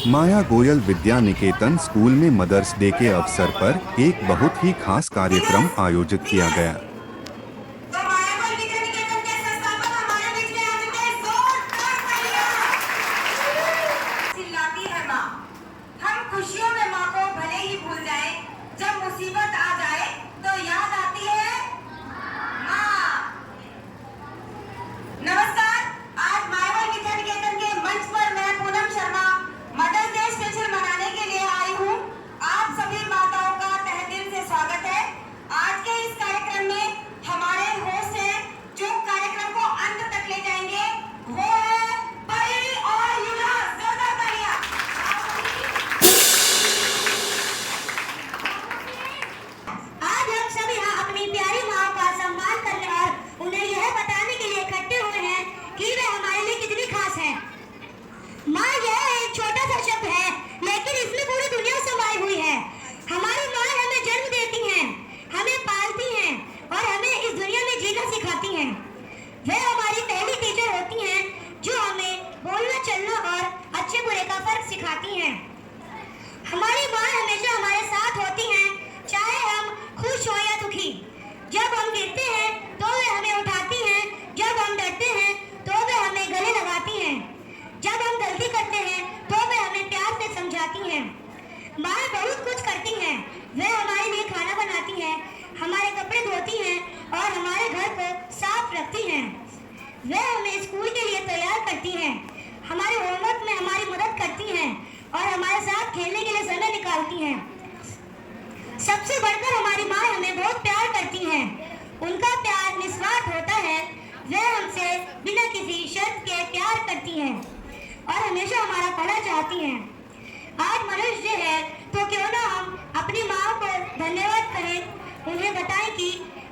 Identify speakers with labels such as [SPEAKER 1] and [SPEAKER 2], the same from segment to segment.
[SPEAKER 1] माया Goyal Vidya Niketan school में mother's day के अवसर पर एक बहुत ही खास कार्यक्रम आयोजित किया गया।
[SPEAKER 2] वे हमारी पहली टीचर होती हैं जो हमें बोलना चलना और अच्छे बुरे का फर्क सिखाती हैं। हमारी माँ हमेशा हमारे साथ होती हैं, चाहे हम खुश हो या दुखी। जब हम गिरते हैं तो वे हमें उठाती हैं, जब हम डरते हैं तो वे हमें गले लगाती हैं, जब हम गलती करते हैं तो वे हमें प्यार से समझाती हैं। माँ बहुत कुछ करती हैं। वे हमारे लिए खाना बनाती हैं, हमारे कपड़े धोती हैं और हमारे घर को साफ रखती हैं। वे हमें स्कूल के लिए तैयार करती हैं, हमारे होमवर्क में हमारी मदद करती हैं और हमारे साथ खेलने के लिए समय निकालती हैं। सबसे बढ़कर हमारी माँ हमें बहुत प्यार करती हैं। उनका प्यार निस्वार्थ होता है। वे हमसे बिना किसी शर्त के प्यार करती हैं और हमेशा हमारा भला चाहती हैं। आज मनुष्य डे है तो क्यों ना हम अपनी माँ को धन्यवाद करें, उन्हें बताएं कि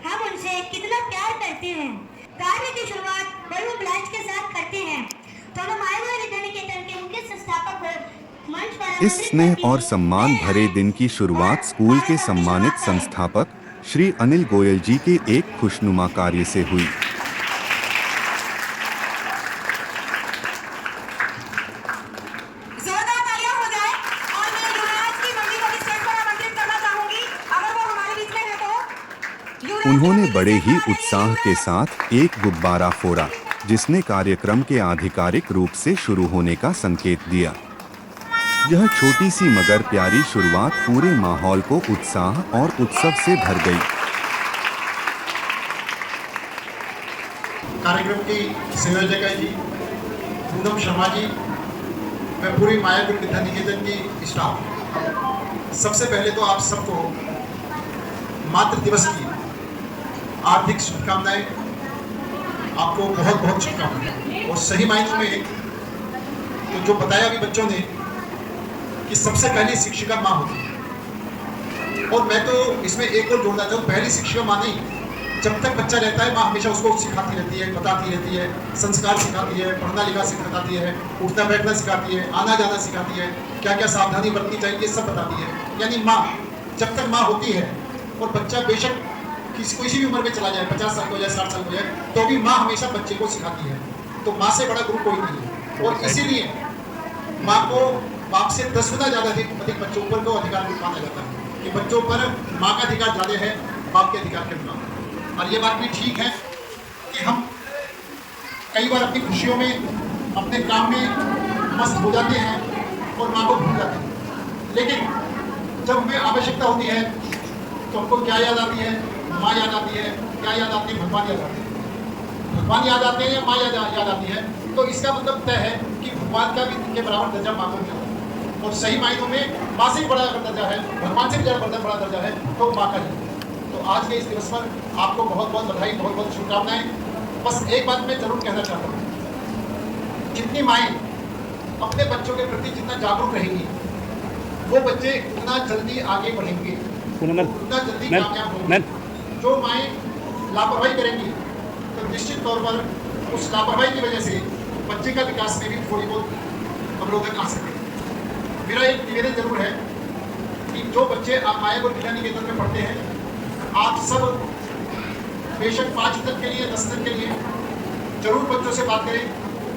[SPEAKER 2] हम उनसे कितना प्यार करते हैं। कार्य की शुरुआत बलून ब्लास्ट के साथ करते हैं। तो हम माया गोयल विद्या निकेतन के मुख्य संस्थापक को मंच पर
[SPEAKER 1] इस स्नेह और सम्मान भरे दिन की शुरुआत स्कूल के सम्मानित संस्थापक श्री अनिल गोयल जी के एक खुशनुमा कार्य से हुई। उन्होंने बड़े ही उत्साह के साथ एक गुब्बारा फोड़ा, जिसने कार्यक्रम के आधिकारिक रूप से शुरू होने का संकेत दिया। यह छोटी सी मगर प्यारी शुरुआत पूरे माहौल को उत्साह और उत्सव से भर गई।
[SPEAKER 3] कार्यक्रम की संयोजक जी पूनम शर्मा जी, मैं पूरी माया गोयल विद्या निकेतन की स्टाफ, सबसे पहले तो आप सबको मातृ दिवस की हार्दिक शुभकामनाएं। आपको बहुत बहुत शुभकामनाएं। और सही मायनों में तो जो बताया अभी बच्चों ने कि सबसे पहली शिक्षिका माँ होती है, और मैं तो इसमें एक और जोड़ना चाहूँ, पहली शिक्षिका माँ नहीं, जब तक बच्चा रहता है माँ हमेशा उसको सिखाती रहती है, बताती रहती है, संस्कार सिखाती है, पढ़ना लिखना सिखाती है, उठना बैठना सिखाती है, आना जाना सिखाती है, क्या क्या सावधानी बरतनी चाहिए ये सब बताती है। यानी माँ जब तक माँ होती है, और बच्चा बेशक किसी भी उम्र में चला जाए, 50 साल को जाए, 60 साल को जाए, तो भी माँ हमेशा बच्चे को सिखाती है। तो माँ से बड़ा गुरु कोई नहीं है, और इसीलिए माँ को बाप से 10 गुना ज़्यादा अधिक बच्चों पर को अधिकार माना जाता है कि बच्चों पर माँ का अधिकार ज़्यादा है बाप के अधिकार के मुकाबले। और ये बात भी ठीक है कि हम कई बार अपनी खुशियों में, अपने काम में मस्त हो जाते हैं और माँ को भूल जाते हैं, लेकिन जब हमें आवश्यकता होती है तो हमको क्या याद आती है? माँ याद आती है। क्या याद आती है? भगवान याद आते हैं। भगवान याद आते हैं या माँ याद आती है, तो इसका मतलब तय है कि भगवान का भी के बराबर दर्जा माँ को मिला है, और सही मायनों में माँ से भी बड़ा दर्जा है, भगवान से भी बड़ा दर्जा है तो माँ का ही। तो आज के इस दिवस पर आपको बहुत बहुत बधाई, बहुत बहुत शुभकामनाएं। बस एक बात मैं जरूर कहना चाहता हूँ, जितनी माएँ अपने बच्चों के प्रति जितना जागरूक रहेंगी, वो बच्चे उतना जल्दी आगे बढ़ेंगे, उतना जल्दी कामयाब होंगे। जो माएँ लापरवाही करेंगी तो निश्चित तौर पर उस लापरवाही की वजह से बच्चे का विकास में भी थोड़ी बहुत अवरोधन आ सकते हैं। मेरा एक निवेदन जरूर है कि जो बच्चे आप माया गोयल विद्या निकेतन में पढ़ते हैं, आप सब बेशक 5 तक के लिए, 10 तक के लिए जरूर बच्चों से बात करें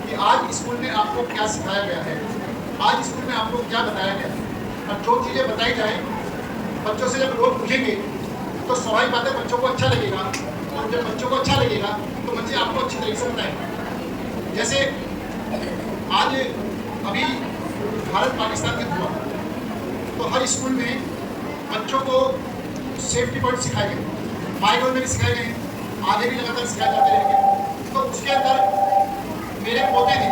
[SPEAKER 3] कि आज स्कूल में आपको क्या सिखाया गया है, आज स्कूल में आपको क्या बताया गया और जो चीज़ें बताई जाए बच्चों से जब लोग पूछेंगे तो स्वाभाविक बात है बच्चों को अच्छा लगेगा, और जब बच्चों को अच्छा लगेगा तो बच्चे आपको अच्छी तरीके से बताएंगे। जैसे आज अभी भारत पाकिस्तान युद्ध हुआ तो हर स्कूल में बच्चों को सेफ्टी पॉइंट सिखाए गए, माइगोल में भी सिखाए गए, आगे भी लगातार सिखाए जाते रहेंगे। तो उसके अंदर मेरे पोते ने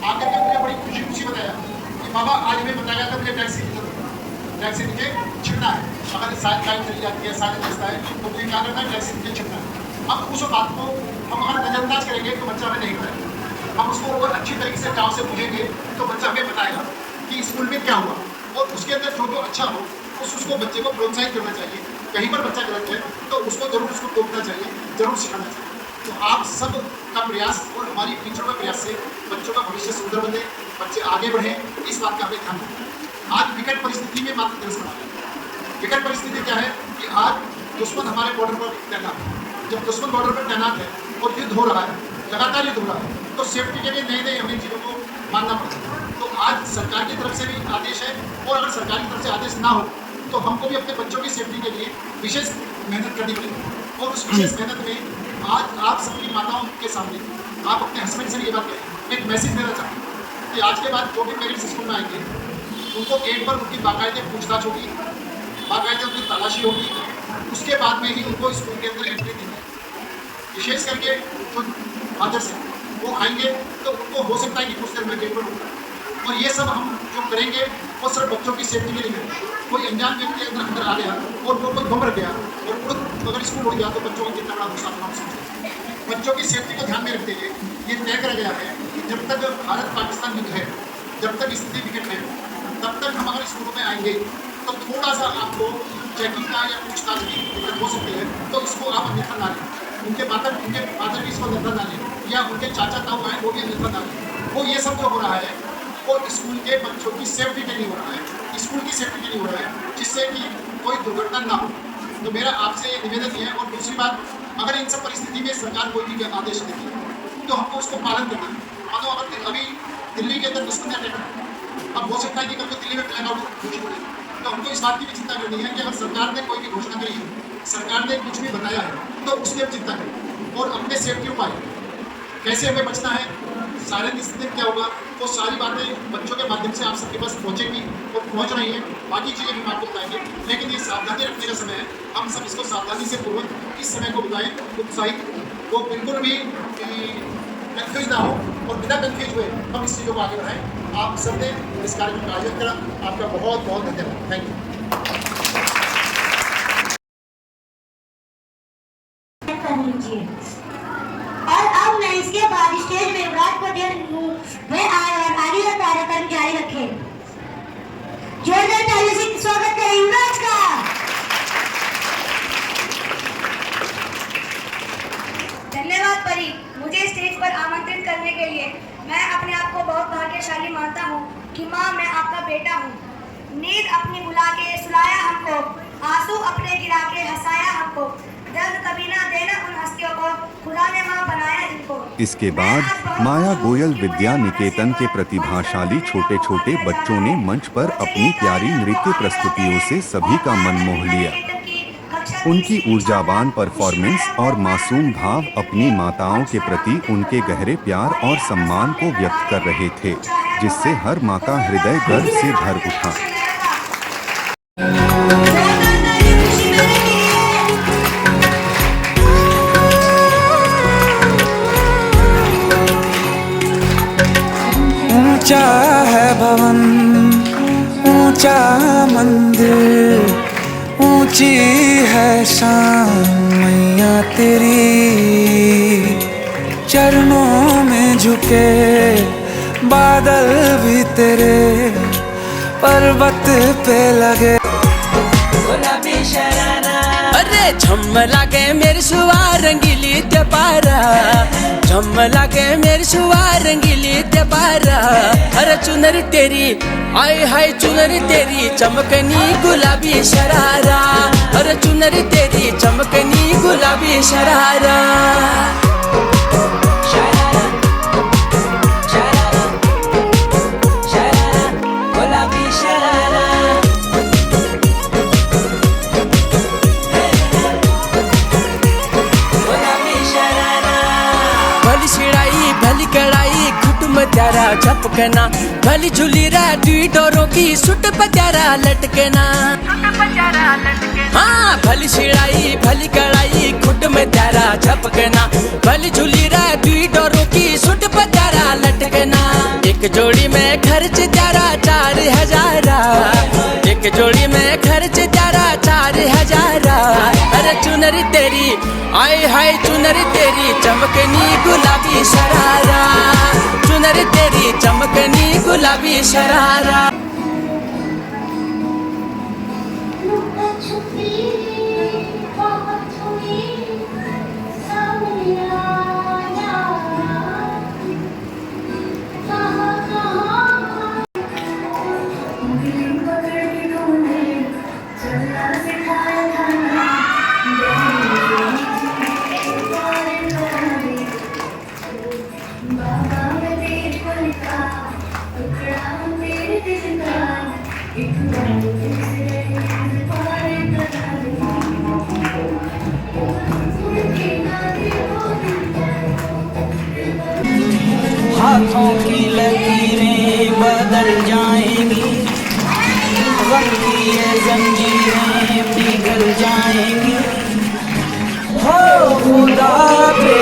[SPEAKER 3] आकर के मुझे बड़ी खुशी खुशी बताया कि बाबा आज मैं बताया था मुझे टैक्सी नीचे छिड़ना है, अगर साथ टाइम चली जाती है, साथ बचता है तो मुझे क्या करना है, टैक्सी नीचे छिड़ना है। अब उस बात को हम अगर नजरअंदाज करेंगे तो बच्चा हमें नहीं बताएगा। हम उसको और अच्छी तरीके से चाव से पूछेंगे तो बच्चा हमें बताएगा कि स्कूल में क्या हुआ, और उसके अंदर जो अच्छा हो उसको बच्चे को प्रोत्साहित करना चाहिए। कहीं पर बच्चा गलत है तो उसको जरूर उसको टोकना चाहिए, जरूर सिखाना चाहिए। तो आप सब का प्रयास और हमारी टीचरों का प्रयास से बच्चों का भविष्य सुंदर बने, बच्चे आगे बढ़े, इस बात का हमें ध्यान रखें। आज विकट परिस्थिति में मात्र दिवस मना रहे हैं। विकट परिस्थिति क्या है कि आज दुश्मन हमारे बॉर्डर पर तैनात है। जब दुश्मन बॉर्डर पर तैनात है और युद्ध हो रहा है, लगातार युद्ध हो रहा है, तो सेफ्टी के लिए नई हमें चीज़ों को मानना पड़ता है। तो आज सरकार की तरफ से भी आदेश है, और अगर सरकार की तरफ से आदेश ना हो तो हमको भी अपने बच्चों की सेफ्टी के लिए विशेष मेहनत करनी पड़ेगी। और उस विशेष मेहनत में आज आप सबकी माताओं के सामने आप अपने हस्बैंड से भी ये बात करें, एक मैसेज देना चाहते हैं कि आज के बाद जो भी पेरेंट्स स्कूल में आएंगे उनको गेट पर उनकी बाकायदे पूछताछ होगी, बाकायदे उनकी तलाशी होगी, उसके बाद में ही उनको स्कूल के अंदर एंट्री दी जाएगी। विशेष करके जो फादर्स हैं वो आएंगे तो उनको हो सकता है कि कुछ देर में गेट पर रुकना, और ये सब हम जो करेंगे वो सिर्फ बच्चों की सेफ्टी के लिए करेंगे। कोई अनजान व्यक्ति अंदर आ गया और वो कोई बम रख गया और अगर स्कूल उड़ गया तो बच्चों को कितना बड़ा नुकसान होना समझते हैं। बच्चों की सेफ्टी को ध्यान में रखते हुए ये तय करा गया है कि जब तक भारत पाकिस्तान युद्ध है, जब तक स्थिति विकट है, तब तक हम अगर स्कूलों में आएंगे तो थोड़ा सा आपको चेकिंग का या पूछताछ की दिक्कत हो सकती है, तो इसको आप अन्यथा ना लें। उनके फादर भी इसको अन्यथा ना लें, या उनके चाचा ताऊ आए वो भी अन्यथा ना लें। वो ये सब जो हो रहा है वो स्कूल के बच्चों की सेफ्टी के लिए हो रहा है, स्कूल की सेफ्टी के लिए हो रहा है, जिससे कि कोई दुर्घटना ना हो। तो मेरा आपसे ये निवेदन है। और दूसरी बात, अगर इन सब परिस्थिति में सरकार कोई भी आदेश देती है तो हमको उसको पालन करना है। मानो अगर अभी दिल्ली के अंदर दुश्मन अटैक है, अब हो सकता है कि कल को दिल्ली में ब्लैक आउट घोषित हो, तो हमको इस बात की भी चिंता करनी है कि अगर सरकार ने कोई भी घोषणा करी है, सरकार ने कुछ भी बताया है, तो उसकी हम चिंता करें और अपने सेफ्टी उपाय कैसे हमें बचना है, साइलेंट स्थिति में क्या होगा, वो सारी बातें बच्चों के माध्यम से आप सबके पास पहुँचेंगी और पहुँच रही हैं। बाकी चीज़ें भी आपको बताएंगे, लेकिन ये सावधानी रखने का समय है। हम सब इसको सावधानी से पूर्वक इस समय को बिताएं, उत्साहित, वो बिल्कुल भी कन्फ्यूज ना हो, और बिना कन्फ्यूज हुए हम इस चीज़ों को आगे बढ़ाएं। आप सबने इस कार्यक्रम का आयोजन करा, आपका बहुत बहुत धन्यवाद। Thank you.
[SPEAKER 2] और अब मैं इसके बाद स्टेज में युवराज को दे रही हूँ, वह आए और आगे का कार्यक्रम जारी रखे। जोरदार तालियों से स्वागत करें युवराज का।
[SPEAKER 4] धन्यवाद परी, मुझे स्टेज पर आमंत्रित करने के लिए। मैं अपने आप को बहुत भाग्यशाली मानता हूँ कि माँ मैं आपका बेटा हूँ। नींद अपनी बुला के सुलाया हमको, आंसू अपने गिरा के हंसाया हमको, दर्द कभी ना देना उन हस्तियों को, खुदा ने माँ बनाया इनको।
[SPEAKER 1] इसके बाद माया गोयल विद्या निकेतन के प्रतिभाशाली छोटे छोटे बच्चों ने मंच पर अपनी प्यारी नृत्य प्रस्तुतियों से सभी का मन मोह लिया। उनकी ऊर्जावान परफॉर्मेंस और मासूम भाव अपनी माताओं के प्रति उनके गहरे प्यार और सम्मान को व्यक्त कर रहे थे, जिससे हर माँ का हृदय गर्व से भर उठा।
[SPEAKER 5] ऊंचा है भवन, ऊंचा मंदिर, ऊंची है शान मैया तेरी। चरणों में झुके बादल भी तेरे, पर्वत पे लगे
[SPEAKER 6] अरे झम लागे मेरी सुवार रंगीली ते पारा, झम लागे मेरी सुवार रंगीली ते पारा। अरे चुनरी तेरी आय हाय चुनरी तेरी चमकनी गुलाबी शरारा, अरे चुनरी तेरी चमकनी गुलाबी शरारा। शरारा शरारा शरारा झपकना, भली झूली रे दुई डोरों की सुट पजारा लटकना। हाँ भली सिड़ाई भली कड़ाई खुट में त्यारा झपकना, भली झूली रे दुई डोरों की सुट पजारा लटकना। एक जोड़ी में खर्च त्यारा 4,000, एक जोड़ी में खर्च त्यारा 4,000। अरे चुनरी तेरी आए हाय चुनरी तेरी चमकनी गुलाबी शरारा, चुनरी तेरी चमकनी गुलाबी शरारा।
[SPEAKER 7] हाथों की लकीरें बदल जाएंगी, गम की ये जंजीरें पिघल जाएंगी। हो खुदा पे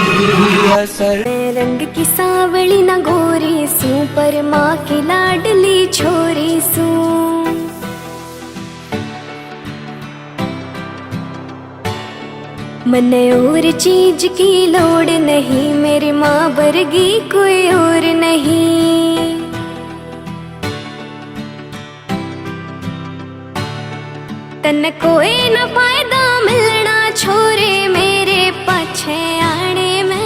[SPEAKER 7] भी असर।
[SPEAKER 8] मैं रंग की सावली न गोरी सू, पर माँ की लाडली छोरी सू। मन और चीज की लोड़ नहीं, मेरी माँ वर्गी कोई और नहीं। तन कोई न फायदा मिलना छोरे मेरे पाछे आने में।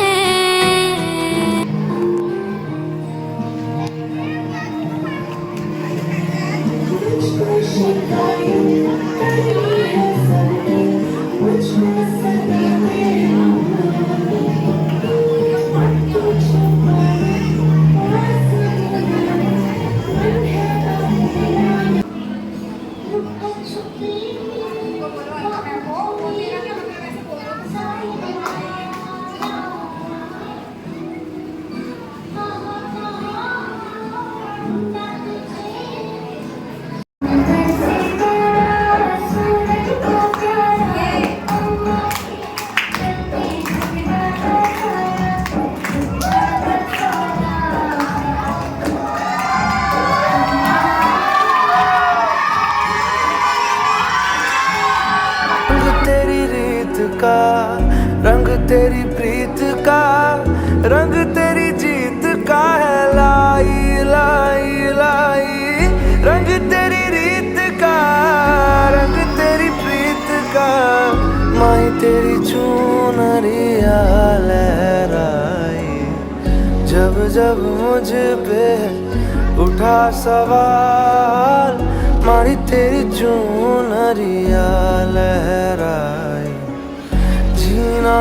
[SPEAKER 5] रंग तेरी प्रीत का, रंग तेरी जीत का है। लाई लाई लाई रंग तेरी रीत का, रंग तेरी प्रीत का। माही तेरी चुनरिया लहराई, जब जब मुझ पे उठा सवाल। माही तेरी चुनरिया लहराई, जीना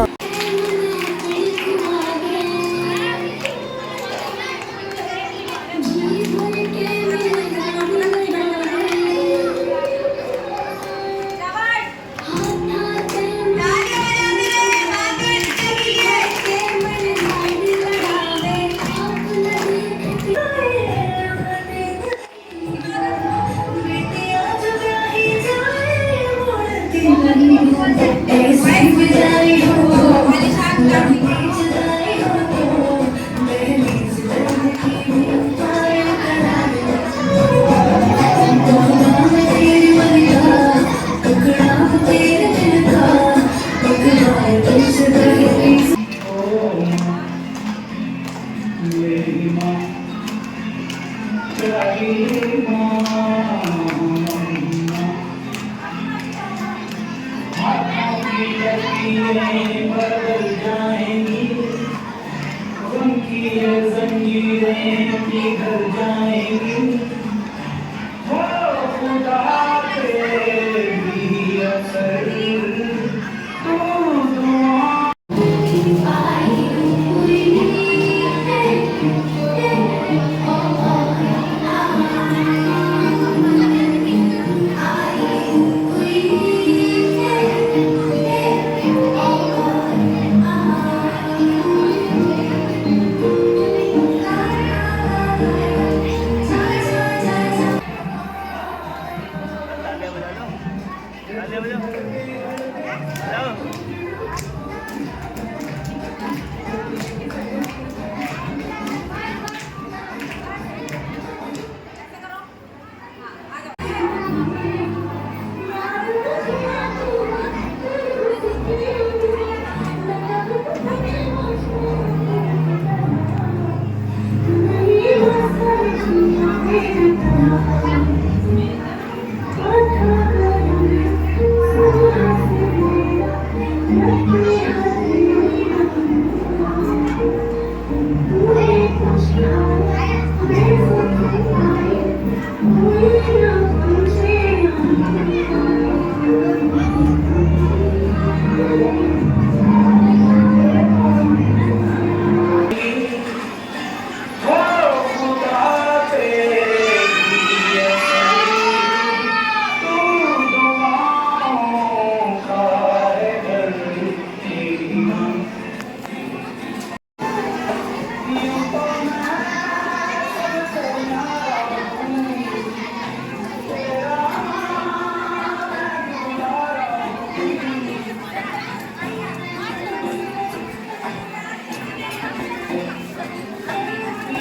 [SPEAKER 7] बदल जाएंगी, उनकी ये जंजीरें पिघल जाएंगी। हो खुदा पे भी असर। हो खुदा तेरी तू दुआओं का है घर तेरी यूं तो मैं सबसे न्यारा हूँ तेरा मैं दुलारा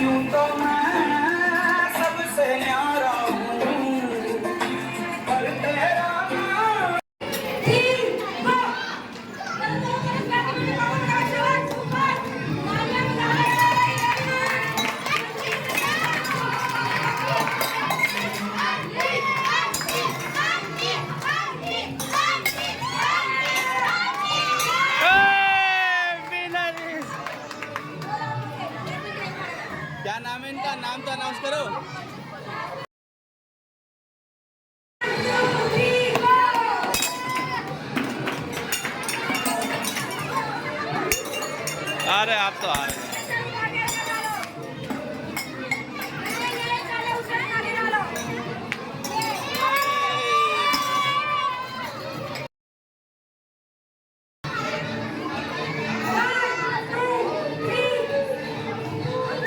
[SPEAKER 7] यूं तो मैं सबसे न्यारा हूँ पर तेरा
[SPEAKER 6] क्या नाम है इनका? नाम तो अनाउंस करो। अरे आप तो आ रहे हैं।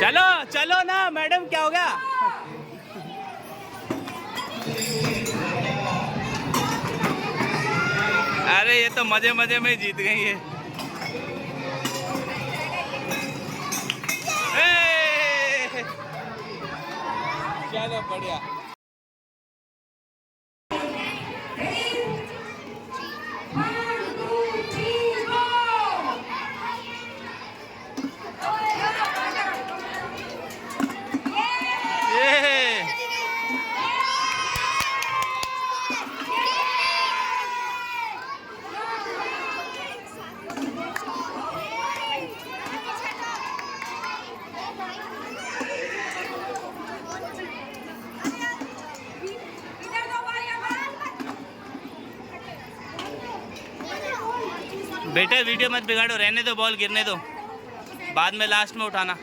[SPEAKER 6] चलो चलो ना मैडम, क्या हो गया? अरे ये तो मजे मजे में जीत गई है। चलो बढ़िया। बेटे वीडियो मत बिगाड़ो, रहने दो, बॉल गिरने दो, बाद में लास्ट में उठाना।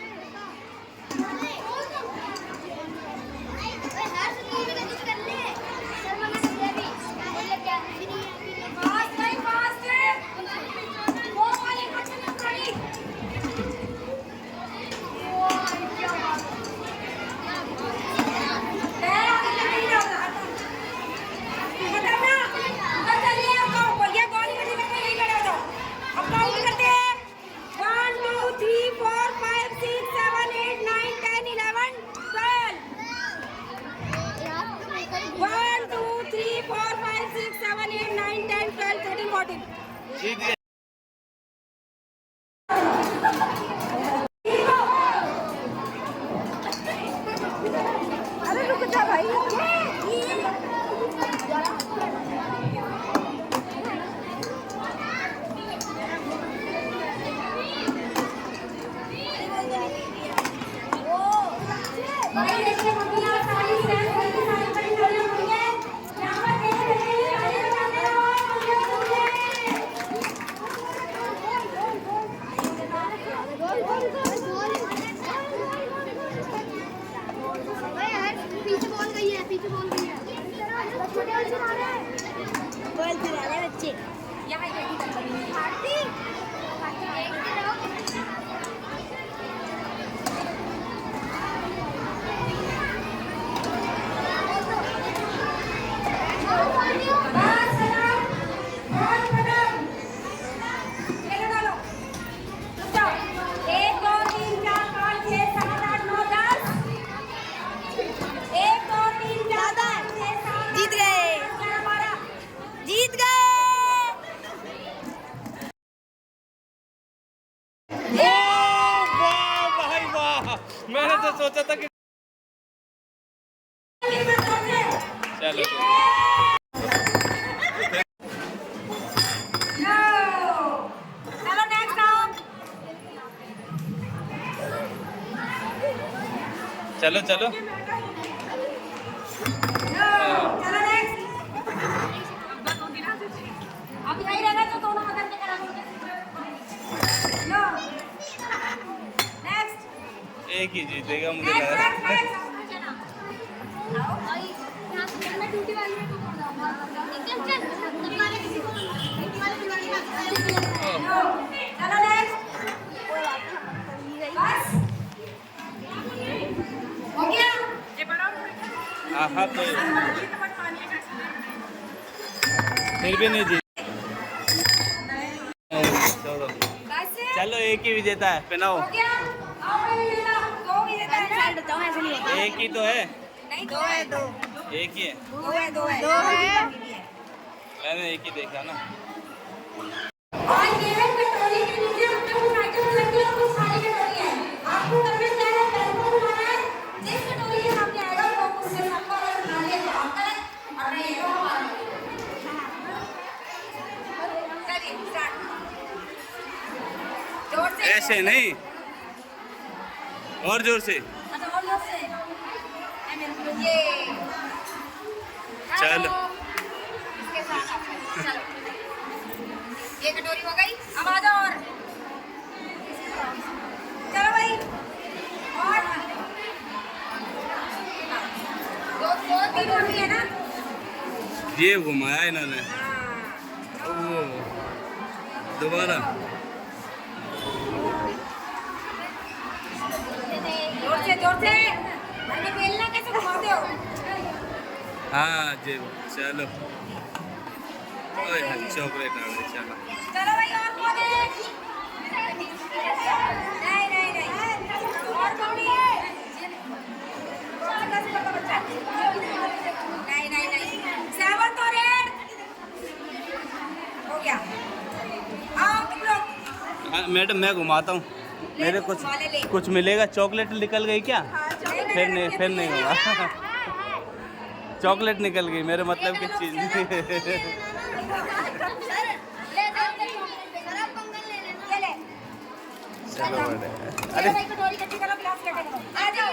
[SPEAKER 6] जीत गए।
[SPEAKER 4] अरे रुक जा भाई।
[SPEAKER 6] चलो
[SPEAKER 4] चलो नेक्स्ट आओ।
[SPEAKER 6] चलो चलो
[SPEAKER 4] चलो नेक्स्ट। अब यही रहेगा तो दोनों मदद में करा दोगे। लो नेक्स्ट।
[SPEAKER 6] एक ही जीतेगा मुझे
[SPEAKER 4] नेक्स्ट
[SPEAKER 6] लग रहा है।
[SPEAKER 4] नेक्स्ट चलो नेक्स्ट। बस हो गया।
[SPEAKER 6] हाँ तो फिर भी नहीं जीत। चलो
[SPEAKER 4] बस
[SPEAKER 6] चलो एक ही विजेता है, पहनाओ।
[SPEAKER 4] हो गया। आओ भाई विजेता, दो विजेता है। साइड बताओ, ऐसे नहीं होता।
[SPEAKER 6] एक ही तो है,
[SPEAKER 4] नहीं दो है, दो
[SPEAKER 6] एक ही है।
[SPEAKER 4] दो है, दो है, दो है।
[SPEAKER 6] मैंने एक ही देखा ना।
[SPEAKER 4] और ये है कटोरी के नीचे हमने कुछ आइटम रखी है और कुछ खाली कटोरी है। आपको करना क्या है, पहले को उठाना है। जिस कटोरी के सामने आएगा वो उससे सबका अगर उठा लिया तो आपका है और नहीं है तो हमारा है। चलिए स्टार्ट। जोर से
[SPEAKER 6] ऐसे नहीं, और जोर से।
[SPEAKER 4] अच्छा और जोर से। ये
[SPEAKER 6] चलो।
[SPEAKER 4] इसके साथ चलो। ये कटोरी हो गई, अब आ जाओ। और चलो भाई, और दो दो तीन और भी है ना।
[SPEAKER 6] ये घुमाया इन्होंने। ओ, दोबारा।
[SPEAKER 4] जोर से जोर से। मैंने बेलना कैसे घुमाते हो।
[SPEAKER 6] हाँ जी चलो। ओए चॉकलेट आ गई, चलो।
[SPEAKER 4] चलो भाई और कौन है। नहीं नहीं नहीं और कौन है। नहीं नहीं नहीं, 7 और 8 हो गया। आओ तुम लोग।
[SPEAKER 6] हाँ, मैडम मैं घुमाता हूँ, मेरे कुछ मिलेगा। चॉकलेट निकल गई क्या? फिर नहीं होगा। चॉकलेट निकल गई, मेरे मतलब की चीज़ नहीं। चलो
[SPEAKER 4] अरे कटोरी कच्ची करो, गिलास कटे करो। आ जाओ।